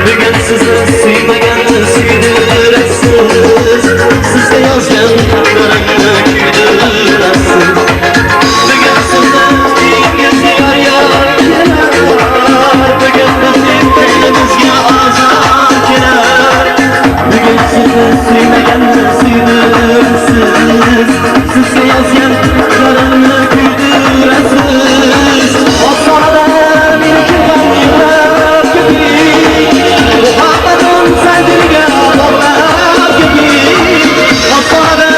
Bugun sizni suymaganni suydirasiz. Sizga yozgan xatlarimni kuydirasiz. Bugun sizni uyingizga yor kelar. Bugun nasib baynimizga ozor kelar. Bugun sizni suymaganni suydirasiz. Sizga yozgan xatlarimni kuydirasiz. Osmonda meni kim yig'lab keting. Muhabbatim zanjiriga bog'lab keting. Osmonda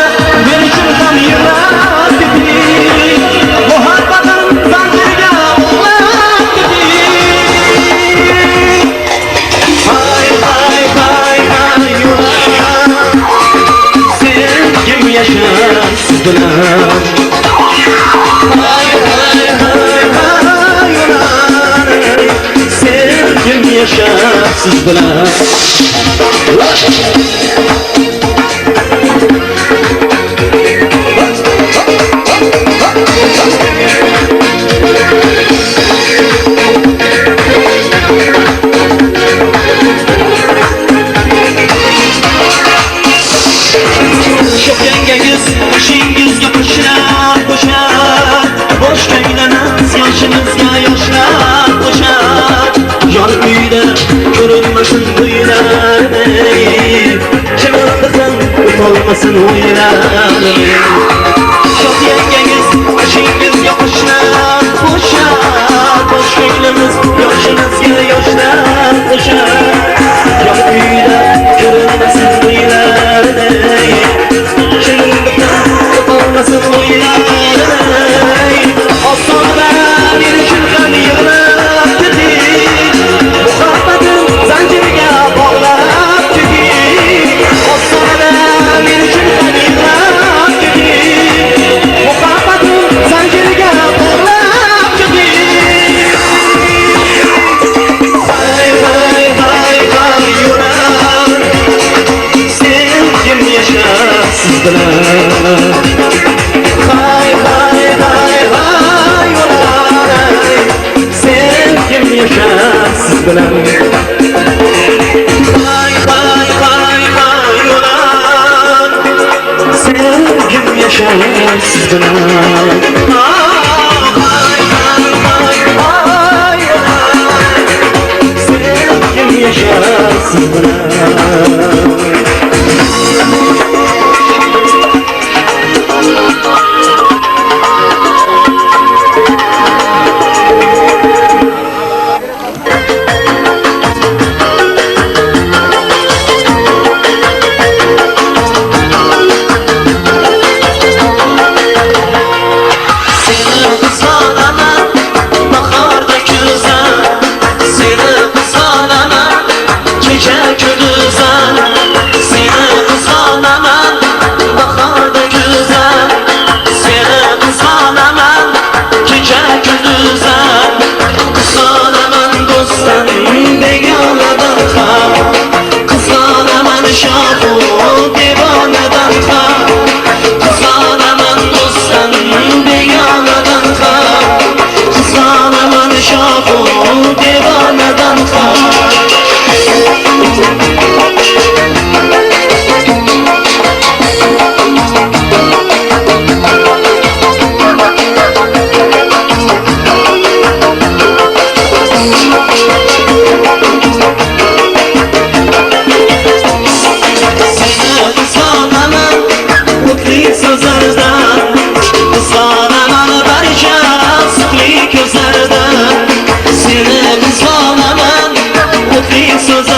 meni kim yig'lab keting. Muhabbatim zanjiriga bog'lab keting. Hay hay hay hay yurar. Sen kim yashasiz bilan. Hay hay hay hay yurar. Sen kim yashasiz bilan. Sho'xyangangiz boshingizga qo'shar qo'shar. Bosh ko'nglingiz yoshingizga yoshlar qo'shar. Yor uyda ko'rinmasin o'ylar. Kim o'ldirsin o'tolmasin o'ylar. Sho'xyangangiz boshingizga qo'shar qo'shar. Bosh ko'nglimiz yoshingizga yoshlar qo'shar. Yor uyda ko'rinmasin o'ylar. Olmasın o'ylar. Osmonda meni kim yig'lab keting. Muhabbatim zanjiriga bog'lab keting. Osmonda meni kim yig'lab keting. Muhabbatim zanjiriga bog'lab keting. Hay hay hay hay yurar. Sen kim yashasiz bilan. Hay hay hay hay yurar. Sen kim yashasiz bilan. Hay hay hay hay yurar. Sen kim yashasiz bilan. Hay hay hay hay yurar. Sen kim yashasiz bilan. Seni kızganaman, mutlu söz